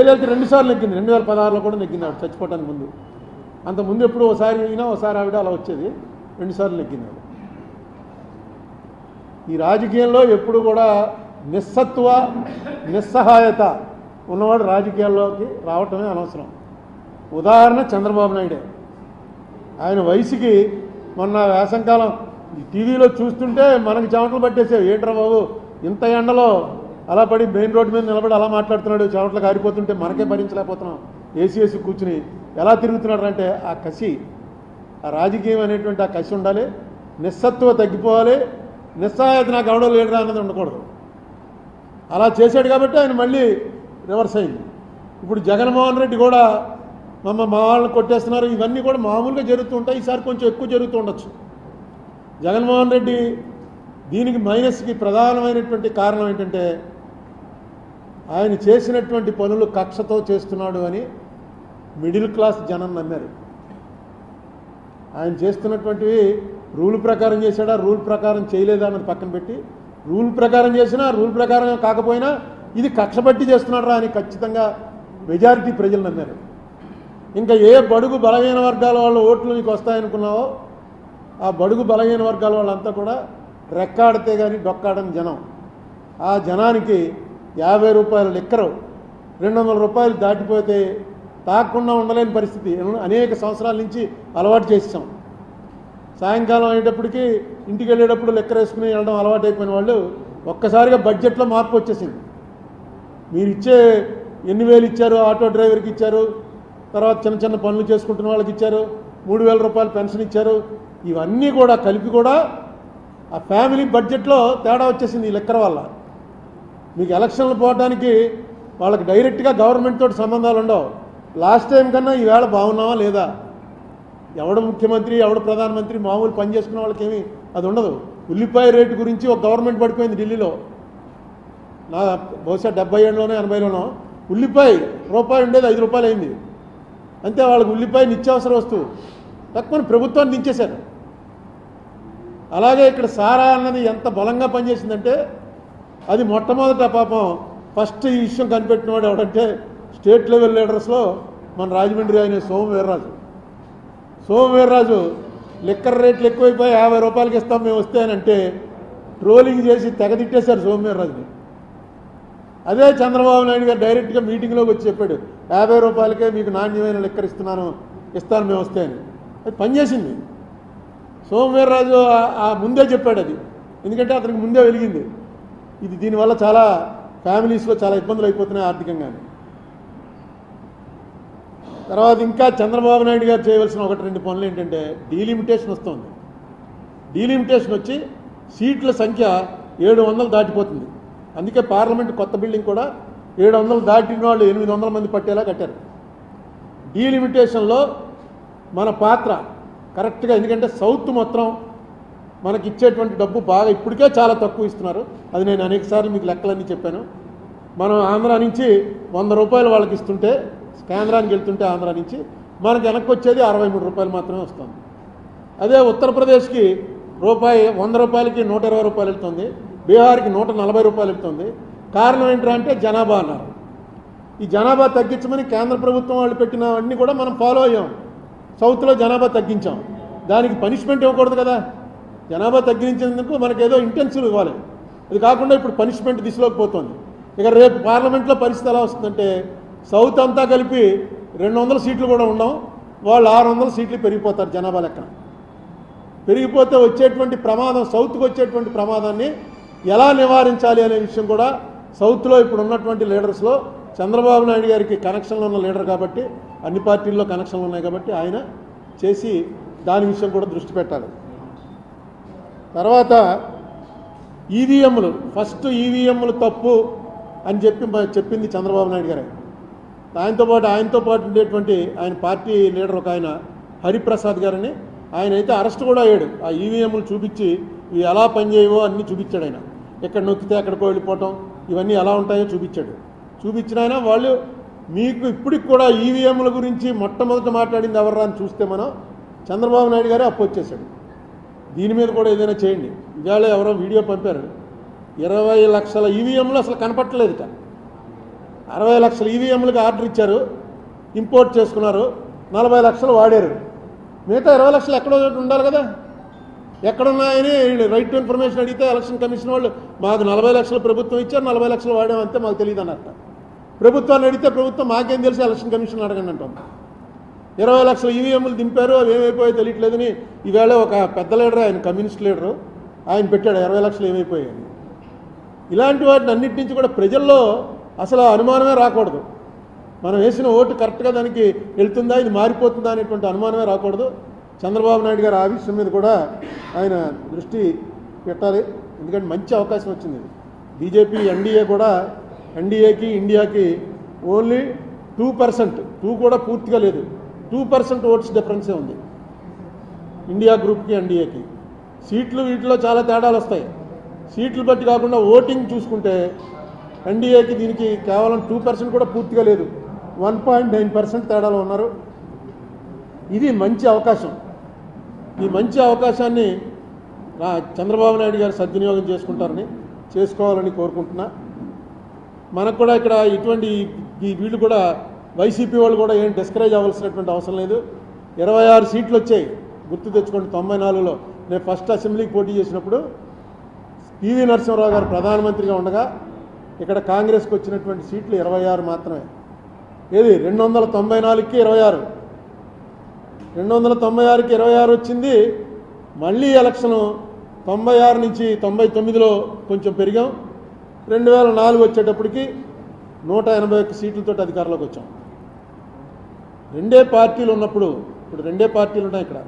జయలలిత 2 సార్లు నెగ్గింది. 2016లో కూడా నెగ్గింది ఆవిడ చచ్చిపోవటానికి ముందు. అంత ముందు ఎప్పుడు ఒకసారి అయినా ఒకసారి ఆవిడ అలా వచ్చేది. 2 సార్లు నెగ్గింది ఆవిడ. ఈ రాజకీయంలో ఎప్పుడు కూడా నిస్సత్వ నిస్సహాయత ఉన్నవాడు రాజకీయాల్లోకి రావటమే అనవసరం. ఉదాహరణ చంద్రబాబు నాయుడే. ఆయన వయసుకి మొన్న వేసంకాలం టీవీలో చూస్తుంటే మనకి చెమటలు పట్టేసావు. ఏంట్రా బాబు ఇంత ఎండలో అలా పడి మెయిన్ రోడ్డు మీద నిలబడి అలా మాట్లాడుతున్నాడు, చెమటలు కారిపోతుంటే మనకే భరించలేకపోతున్నాం. ఏసీ కూర్చుని ఎలా తిరుగుతున్నాడు అంటే ఆ కసి, ఆ రాజకీయం అనేటువంటి ఆ కసి ఉండాలి. నిస్సత్వ తగ్గిపోవాలి. నిస్సహాయత నాకు ఎవడో లేడురా అన్నది ఉండకూడదు. అలా చేశాడు కాబట్టి ఆయన మళ్ళీ రివర్స్ అయింది. ఇప్పుడు జగన్మోహన్ రెడ్డి కూడా మా వాళ్ళని కొట్టేస్తున్నారు, ఇవన్నీ కూడా మామూలుగా జరుగుతూ ఉంటాయి. ఈసారి కొంచెం ఎక్కువ జరుగుతూ ఉండొచ్చు. జగన్మోహన్ రెడ్డి దీనికి మైనస్కి ప్రధానమైనటువంటి కారణం ఏంటంటే ఆయన చేసినటువంటి పనులు కక్షతో చేస్తున్నాడు అని మిడిల్ క్లాస్ జనం నమ్మారు. ఆయన చేస్తున్నటువంటివి రూల్ ప్రకారం చేశాడా, రూల్ ప్రకారం చేయలేదా అన్నది పక్కన పెట్టి, రూల్ ప్రకారం చేసినా రూల్ ప్రకారం కాకపోయినా ఇది కక్ష పట్టి చేస్తున్నాడు అని ఖచ్చితంగా మెజారిటీ ప్రజలు నమ్మారు. ఇంకా ఏ బడుగు బలహీన వర్గాల వాళ్ళ ఓట్లు నీకు వస్తాయనుకున్నావో ఆ బడుగు బలహీన వర్గాల వాళ్ళంతా కూడా రెక్కాడితే కానీ డొక్కాడని జనం. ఆ జనానికి 50 రూపాయల లిక్కరు 200 రూపాయలు దాటిపోతే తాగకుండా ఉండలేని పరిస్థితి అనేక సంవత్సరాల నుంచి అలవాటు చేసాం. సాయంకాలం అయ్యేటప్పటికి ఇంటికి వెళ్ళేటప్పుడు లెక్కర వేసుకుని వెళ్ళడం అలవాటు అయిపోయిన వాళ్ళు ఒక్కసారిగా బడ్జెట్లో మార్పు వచ్చేసింది. మీరు ఇచ్చే ఎన్ని వేలు ఇచ్చారు, ఆటో డ్రైవర్కి ఇచ్చారు, తర్వాత చిన్న చిన్న పనులు చేసుకుంటున్న వాళ్ళకి ఇచ్చారు, 3000 రూపాయలు పెన్షన్ ఇచ్చారు, ఇవన్నీ కూడా కలిపి కూడా ఆ ఫ్యామిలీ బడ్జెట్లో తేడా వచ్చేసింది ఈ లెక్కర వల్ల. మీకు ఎలక్షన్లు పోవడానికి వాళ్ళకి డైరెక్ట్గా గవర్నమెంట్ తోటి సంబంధాలు ఉండవు. లాస్ట్ టైం కన్నా ఈవేళ బాగున్నావా లేదా, ఎవడు ముఖ్యమంత్రి ఎవడు ప్రధానమంత్రి, మామూలు పని చేసుకున్న వాళ్ళకేమీ అది ఉండదు. ఉల్లిపాయ రేటు గురించి ఒక గవర్నమెంట్ పడిపోయింది ఢిల్లీలో. నా బహుశా 70 80లోనో ఉల్లిపాయ రూపాయి ఉండేది 5 రూపాయలు అయింది. అంతే, వాళ్ళకి ఉల్లిపాయ నిత్యావసర వస్తువు తక్కువ ప్రభుత్వాన్ని దించేశారు. అలాగే ఇక్కడ సారా అన్నది ఎంత బలంగా పనిచేసిందంటే అది మొట్టమొదట పాపం ఫస్ట్ ఈ విషయం కనిపెట్టినవాడు ఎవడంటే స్టేట్ లెవెల్ లీడర్స్లో మన రాజమండ్రి ఆయన సోమవీర్రాజు లిక్కర్ రేట్లు ఎక్కువైపోయి 50 రూపాయలకి ఇస్తాం మేము వస్తాయనంటే ట్రోలింగ్ చేసి తెగదిట్టేశారు సోమవీర్రాజుని. అదే చంద్రబాబు నాయుడు గారు డైరెక్ట్గా మీటింగ్లోకి వచ్చి చెప్పాడు 50 రూపాయలకే మీకు నాణ్యమైన లిక్కర్ ఇస్తాను మేము వస్తాయని. అది పనిచేసింది. సోమవీర్రాజు ముందే చెప్పాడు అది, ఎందుకంటే అతనికి ముందే వెలిగింది. ఇది దీనివల్ల చాలా ఫ్యామిలీస్లో చాలా ఇబ్బందులు అయిపోతున్నాయి ఆర్థికంగా. తర్వాత ఇంకా చంద్రబాబు నాయుడు గారు చేయవలసిన 1-2 పనులు ఏంటంటే డీలిమిటేషన్ వస్తుంది. డీలిమిటేషన్ వచ్చి సీట్ల సంఖ్య 700 దాటిపోతుంది. అందుకే పార్లమెంట్ కొత్త బిల్డింగ్ కూడా 700 దాటిన వాళ్ళు 800 మంది పట్టేలా కట్టారు. డీలిమిటేషన్లో మన పాత్ర కరెక్ట్గా, ఎందుకంటే సౌత్ మొత్తం మనకి ఇచ్చేటువంటి డబ్బు బాగా ఇప్పటికే చాలా తక్కువ ఇస్తున్నారు. అది నేను అనేకసార్లు మీకు లెక్కలన్నీ చెప్పాను. మనం ఆంధ్ర నుంచి 100 రూపాయలు వాళ్ళకి ఇస్తుంటే, కేంద్రానికి వెళ్తుంటే ఆంధ్ర నుంచి మనకి వెనక్కి వచ్చేది 63 రూపాయలు మాత్రమే వస్తుంది. అదే ఉత్తరప్రదేశ్కి 100 రూపాయలకి 120 రూపాయలు వెళ్తుంది, బీహార్కి 140 రూపాయలు వెళ్తుంది. కారణం ఏంటంటే జనాభా అన్నారు. ఈ జనాభా తగ్గించమని కేంద్ర ప్రభుత్వం వాళ్ళు పెట్టినవన్నీ కూడా మనం ఫాలో అయ్యాం. సౌత్లో జనాభా తగ్గించాం, దానికి పనిష్మెంట్ ఇవ్వకూడదు కదా. జనాభా తగ్గించేందుకు మనకేదో ఇంటెన్సివ్ ఇవ్వాలి. అది కాకుండా ఇప్పుడు పనిష్మెంట్ దిశలోకి పోతుంది. ఇక రేపు పార్లమెంట్లో పరిస్థితి ఎలా వస్తుందంటే సౌత్ అంతా కలిపి 200 సీట్లు కూడా ఉండవు, వాళ్ళు 600 సీట్లు పెరిగిపోతారు జనాభా లెక్కన. పెరిగిపోతే వచ్చేటువంటి ప్రమాదం, సౌత్కి వచ్చేటువంటి ప్రమాదాన్ని ఎలా నివారించాలి అనే విషయం కూడా సౌత్లో ఇప్పుడు ఉన్నటువంటి లీడర్స్లో చంద్రబాబు నాయుడు గారికి కనెక్షన్లు ఉన్న లీడర్ కాబట్టి, అన్ని పార్టీల్లో కనెక్షన్లు ఉన్నాయి కాబట్టి ఆయన చేసి దాని విషయం కూడా దృష్టి పెట్టాలి. తర్వాత ఈవీఎంలు, ఫస్ట్ ఈవీఎంలు తప్పు అని చెప్పింది చంద్రబాబు నాయుడు గారే. ఆయనతో పాటు ఉండేటువంటి ఆయన పార్టీ లీడర్ ఒక ఆయన హరిప్రసాద్ గారని, ఆయన అయితే అరెస్ట్ కూడా అయ్యాడు. ఆ ఈవీఎంలు చూపించి ఇవి ఎలా పనిచేయవో అన్నీ చూపించాడు. ఆయన ఎక్కడ నొక్కితే ఎక్కడికో వెళ్ళిపోవటం, ఇవన్నీ ఎలా ఉంటాయో చూపించాడు. చూపించిన ఆయన వాళ్ళు మీకు ఇప్పటికి కూడా ఈవీఎంల గురించి మొట్టమొదట మాట్లాడింది ఎవర్రా అని చూస్తే మనం చంద్రబాబు నాయుడు గారే అప్పొచ్చేశాడు. దీని మీద కూడా ఏదైనా చేయండి. ఇవాళ ఎవరో వీడియో పంపారు, 20 లక్షల ఈవీఎంలు అసలు కనపట్టలేదుట. 60 లక్షల ఈవీఎంలకు ఆర్డర్ ఇచ్చారు, ఇంపోర్ట్ చేసుకున్నారు, 40 లక్షలు వాడారు. మిగతా 20 లక్షలు ఎక్కడో ఉండాలి కదా. ఎక్కడున్నాయని రైట్ టు ఇన్ఫర్మేషన్ అడిగితే ఎలక్షన్ కమిషన్ వాళ్ళు మాకు 40 లక్షలు ప్రభుత్వం ఇచ్చారు, 40 లక్షలు వాడామంతే మాకు తెలియదు అన్నట్ట. ప్రభుత్వాన్ని అడిగితే ప్రభుత్వం మాకేం తెలిసి ఎలక్షన్ కమిషన్ అడగండి అంటుంది. 20 లక్షల ఈవీఎంలు దింపారు, అవి ఏమైపోయాయో తెలియట్లేదని ఈవేళ ఒక పెద్ద లీడర్, ఆయన కమ్యూనిస్ట్ లీడరు, ఆయన పెట్టాడు 20 లక్షలు ఏమైపోయాయని. ఇలాంటి వాటిని అన్నిటి నుంచి కూడా ప్రజల్లో అసలు అనుమానమే రాకూడదు. మనం వేసిన ఓటు కరెక్ట్గా దానికి వెళ్తుందా, ఇది మారిపోతుందా అనేటువంటి అనుమానమే రాకూడదు. చంద్రబాబు నాయుడు గారు ఆ విషయం మీద కూడా ఆయన దృష్టి పెట్టాలి. ఎందుకంటే మంచి అవకాశం వచ్చింది. బీజేపీ ఎన్డీఏ కూడా, ఎన్డీఏకి ఇండియాకి ఓన్లీ 2%, 2 కూడా పూర్తిగా లేదు, 2% ఓట్స్ డిఫరెన్సే ఉంది ఇండియా గ్రూప్కి ఎన్డీఏకి. సీట్లు వీటిలో చాలా తేడాలు వస్తాయి. సీట్లు బట్టి కాకుండా ఓటింగ్ చూసుకుంటే ఎన్డీఏకి దీనికి కేవలం 2% కూడా పూర్తిగా లేదు, 1.9% తేడాలో ఉన్నారు. ఇది మంచి అవకాశం. ఈ మంచి అవకాశాన్ని చంద్రబాబు నాయుడు గారు సద్వినియోగం చేసుకోవాలని కోరుకుంటున్నా. మనకు కూడా ఇక్కడ ఇటువంటి వీళ్ళు కూడా వైసీపీ వాళ్ళు కూడా ఏం డిస్కరేజ్ అవ్వాల్సినటువంటి అవసరం లేదు. 26 సీట్లు వచ్చాయి, గుర్తు తెచ్చుకోండి. 94లో నేను ఫస్ట్ అసెంబ్లీకి పోటీ చేసినప్పుడు పివి నరసింహారావు గారు ప్రధానమంత్రిగా ఉండగా ఇక్కడ కాంగ్రెస్కి వచ్చినటువంటి సీట్లు 26 మాత్రమే. ఏది 294కి 26, 296కి 26 వచ్చింది. మళ్ళీ ఎలక్షను 96 నుంచి 99లో కొంచెం పెరిగాం. 2004 వచ్చేటప్పటికి 181 సీట్లతో అధికారంలోకి వచ్చాం. రెండే పార్టీలు ఉన్నప్పుడు, ఇప్పుడు రెండే పార్టీలు ఉన్నాయి ఇక్కడ.